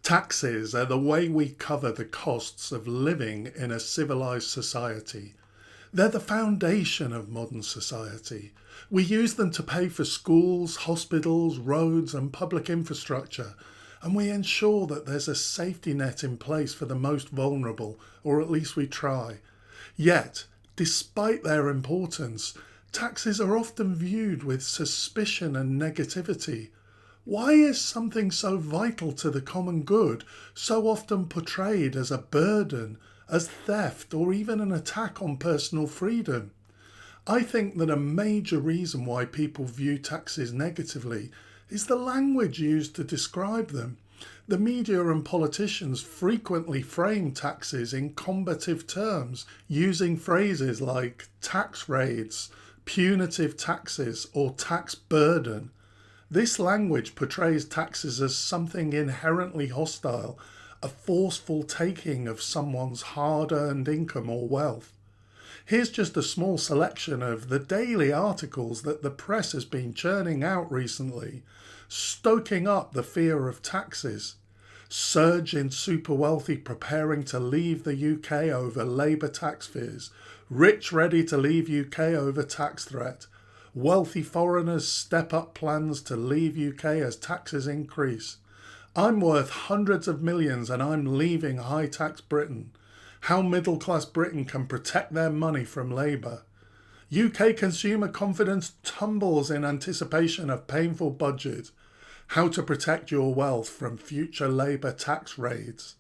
Taxes are the way we cover the costs of living in a civilised society. They're the foundation of modern society. We use them to pay for schools, hospitals, roads and public infrastructure, and we ensure that there's a safety net in place for the most vulnerable, or at least we try. Yet, despite their importance, taxes are often viewed with suspicion and negativity. Why is something so vital to the common good so often portrayed as a burden, as theft, or even an attack on personal freedom? I think that a major reason why people view taxes negatively is the language used to describe them. The media and politicians frequently frame taxes in combative terms, using phrases like tax raids, punitive taxes, or tax burden. This language portrays taxes as something inherently hostile, a forceful taking of someone's hard-earned income or wealth. Here's just a small selection of the daily articles that the press has been churning out recently, stoking up the fear of taxes. Surge in super wealthy preparing to leave the UK over Labour tax fears. Rich ready to leave UK over tax threat. Wealthy foreigners step up plans to leave UK as taxes increase. I'm worth hundreds of millions and I'm leaving high tax Britain. How middle class Britain can protect their money from Labour. UK consumer confidence tumbles in anticipation of painful budget. How to protect your wealth from future Labour tax raids.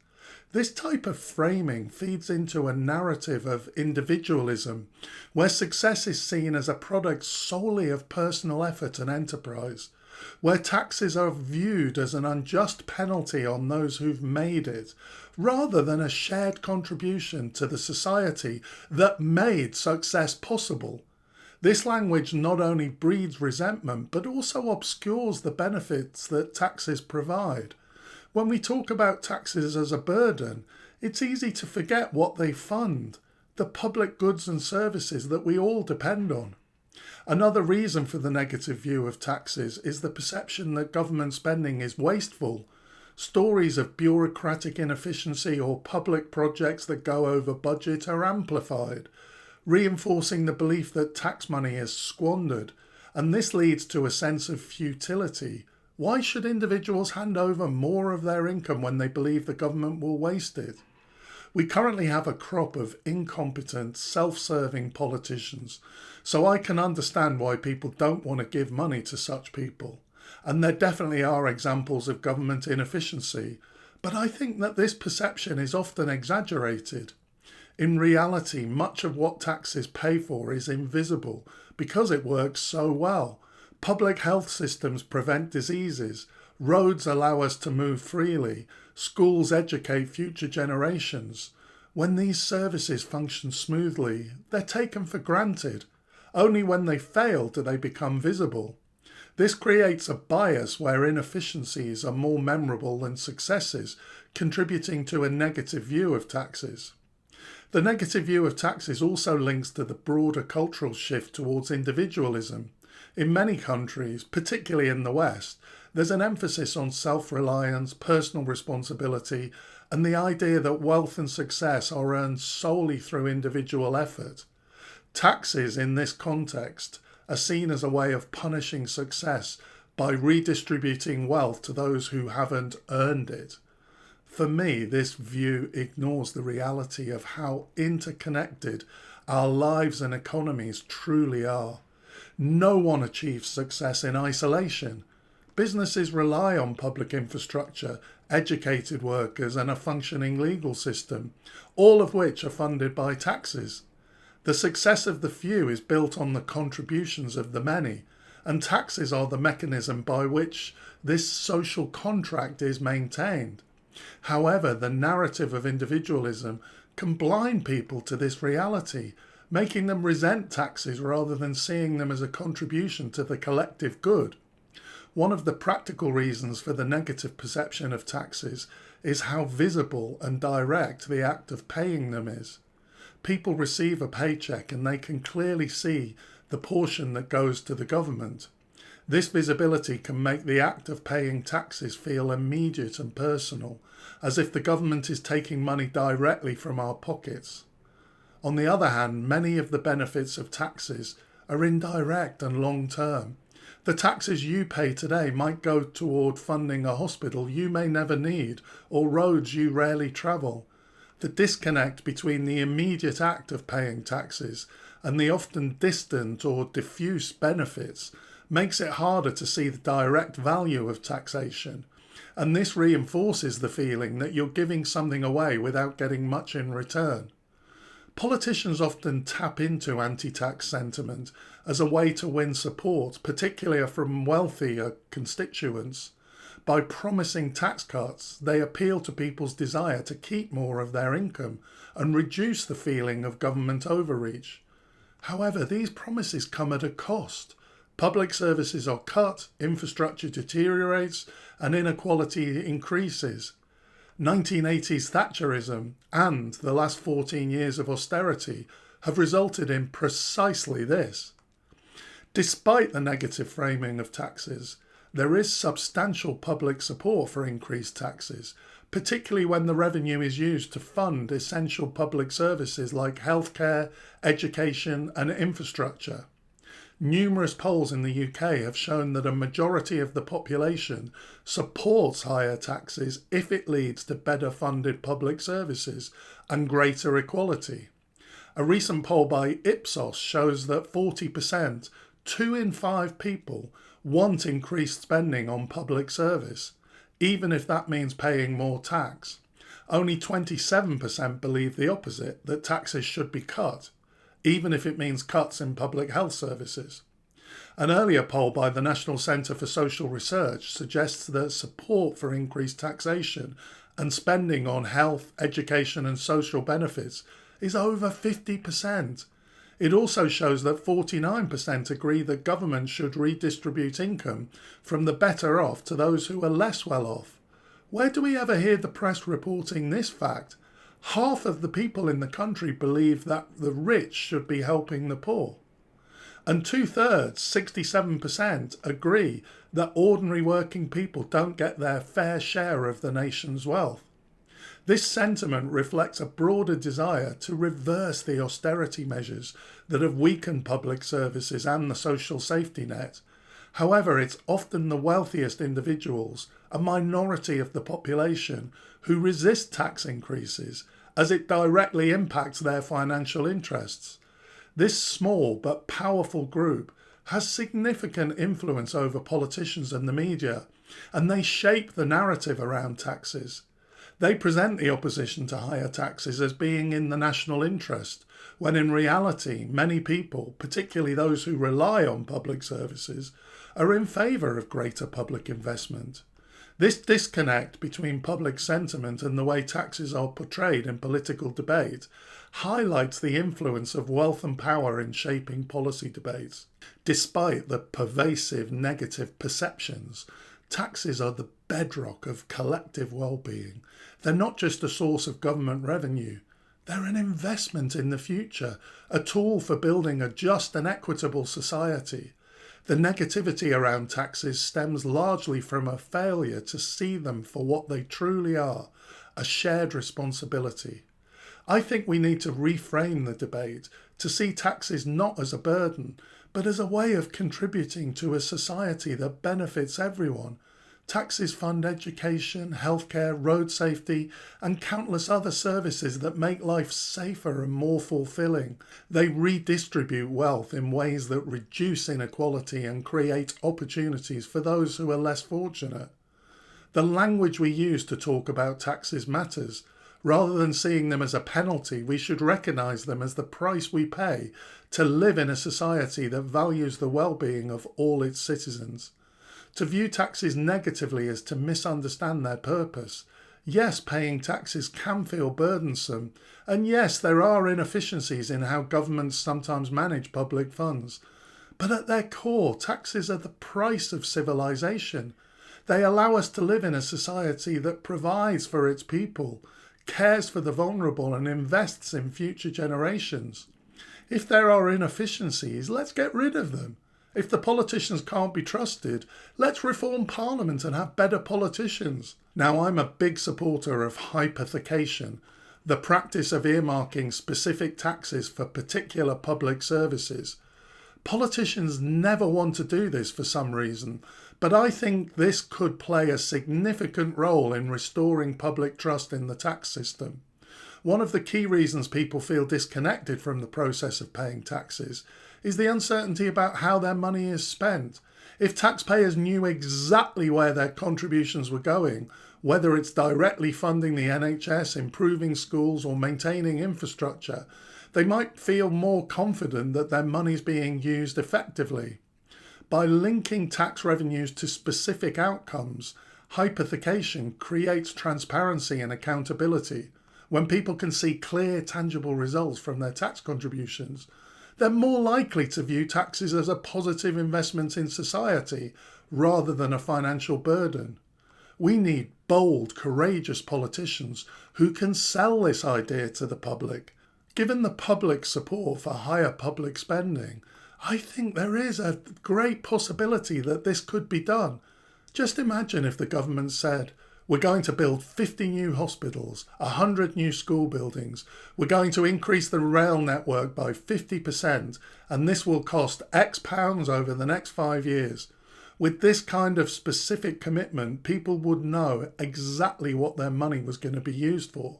This type of framing feeds into a narrative of individualism, where success is seen as a product solely of personal effort and enterprise, where taxes are viewed as an unjust penalty on those who've made it, rather than a shared contribution to the society that made success possible. This language not only breeds resentment, but also obscures the benefits that taxes provide. When we talk about taxes as a burden, it's easy to forget what they fund, the public goods and services that we all depend on. Another reason for the negative view of taxes is the perception that government spending is wasteful. Stories of bureaucratic inefficiency or public projects that go over budget are amplified, reinforcing the belief that tax money is squandered, and this leads to a sense of futility. Why should individuals hand over more of their income when they believe the government will waste it? We currently have a crop of incompetent, self-serving politicians, so I can understand why people don't want to give money to such people. And there definitely are examples of government inefficiency, but I think that this perception is often exaggerated. In reality, much of what taxes pay for is invisible because it works so well. Public health systems prevent diseases, roads allow us to move freely, schools educate future generations. When these services function smoothly, they're taken for granted. Only when they fail do they become visible. This creates a bias where inefficiencies are more memorable than successes, contributing to a negative view of taxes. The negative view of taxes also links to the broader cultural shift towards individualism. In many countries, particularly in the West, there's an emphasis on self-reliance, personal responsibility, and the idea that wealth and success are earned solely through individual effort. Taxes in this context are seen as a way of punishing success by redistributing wealth to those who haven't earned it. For me, this view ignores the reality of how interconnected our lives and economies truly are. No one achieves success in isolation. Businesses rely on public infrastructure, educated workers, and a functioning legal system, all of which are funded by taxes. The success of the few is built on the contributions of the many, and taxes are the mechanism by which this social contract is maintained. However, the narrative of individualism can blind people to this reality, making them resent taxes rather than seeing them as a contribution to the collective good. One of the practical reasons for the negative perception of taxes is how visible and direct the act of paying them is. People receive a paycheck and they can clearly see the portion that goes to the government. This visibility can make the act of paying taxes feel immediate and personal, as if the government is taking money directly from our pockets. On the other hand, many of the benefits of taxes are indirect and long-term. The taxes you pay today might go toward funding a hospital you may never need or roads you rarely travel. The disconnect between the immediate act of paying taxes and the often distant or diffuse benefits makes it harder to see the direct value of taxation, and this reinforces the feeling that you're giving something away without getting much in return. Politicians often tap into anti-tax sentiment as a way to win support, particularly from wealthier constituents. By promising tax cuts, they appeal to people's desire to keep more of their income and reduce the feeling of government overreach. However, these promises come at a cost. Public services are cut, infrastructure deteriorates, and inequality increases. 1980s Thatcherism and the last 14 years of austerity have resulted in precisely this. Despite the negative framing of taxes, there is substantial public support for increased taxes, particularly when the revenue is used to fund essential public services like healthcare, education, and infrastructure. Numerous polls in the UK have shown that a majority of the population supports higher taxes if it leads to better funded public services and greater equality. A recent poll by Ipsos shows that 40%, 2 in 5 people, want increased spending on public service, even if that means paying more tax. Only 27% believe the opposite, that taxes should be cut, even if it means cuts in public health services. An earlier poll by the National Centre for Social Research suggests that support for increased taxation and spending on health, education and social benefits is over 50%. It also shows that 49% agree that government should redistribute income from the better off to those who are less well off. Where do we ever hear the press reporting this fact? Half of the people in the country believe that the rich should be helping the poor. And 2/3, 67%, agree that ordinary working people don't get their fair share of the nation's wealth. This sentiment reflects a broader desire to reverse the austerity measures that have weakened public services and the social safety net. However, it's often the wealthiest individuals, a minority of the population, who resist tax increases, as it directly impacts their financial interests. This small but powerful group has significant influence over politicians and the media, and they shape the narrative around taxes. They present the opposition to higher taxes as being in the national interest, when in reality many people, particularly those who rely on public services, are in favour of greater public investment. This disconnect between public sentiment and the way taxes are portrayed in political debate highlights the influence of wealth and power in shaping policy debates. Despite the pervasive negative perceptions, taxes are the bedrock of collective well-being. They're not just a source of government revenue. They're an investment in the future, a tool for building a just and equitable society. The negativity around taxes stems largely from a failure to see them for what they truly are, a shared responsibility. I think we need to reframe the debate to see taxes not as a burden, but as a way of contributing to a society that benefits everyone. Taxes fund education, healthcare, road safety, and countless other services that make life safer and more fulfilling. They redistribute wealth in ways that reduce inequality and create opportunities for those who are less fortunate. The language we use to talk about taxes matters. Rather than seeing them as a penalty, we should recognise them as the price we pay to live in a society that values the well-being of all its citizens. To view taxes negatively is to misunderstand their purpose. Yes, paying taxes can feel burdensome, and yes, there are inefficiencies in how governments sometimes manage public funds. But at their core, taxes are the price of civilisation. They allow us to live in a society that provides for its people, cares for the vulnerable, and invests in future generations. If there are inefficiencies, let's get rid of them. If the politicians can't be trusted, let's reform Parliament and have better politicians. Now, I'm a big supporter of hypothecation, the practice of earmarking specific taxes for particular public services. Politicians never want to do this for some reason, but I think this could play a significant role in restoring public trust in the tax system. One of the key reasons people feel disconnected from the process of paying taxes is the uncertainty about how their money is spent. If taxpayers knew exactly where their contributions were going, whether it's directly funding the NHS, improving schools, or maintaining infrastructure, they might feel more confident that their money is being used effectively. By linking tax revenues to specific outcomes, hypothecation creates transparency and accountability. When people can see clear, tangible results from their tax contributions, they're more likely to view taxes as a positive investment in society rather than a financial burden. We need bold, courageous politicians who can sell this idea to the public. Given the public support for higher public spending, I think there is a great possibility that this could be done. Just imagine if the government said, we're going to build 50 new hospitals, 100 new school buildings. We're going to increase the rail network by 50%, and this will cost X pounds over the next 5 years. With this kind of specific commitment, people would know exactly what their money was going to be used for.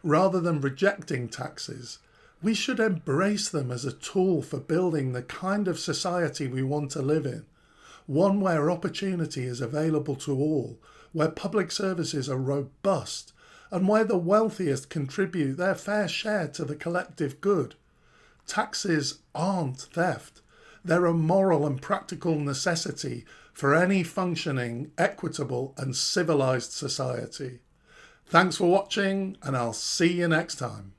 Rather than rejecting taxes, we should embrace them as a tool for building the kind of society we want to live in. One where opportunity is available to all, where public services are robust, and where the wealthiest contribute their fair share to the collective good. Taxes aren't theft. They're a moral and practical necessity for any functioning, equitable, and civilised society. Thanks for watching, and I'll see you next time.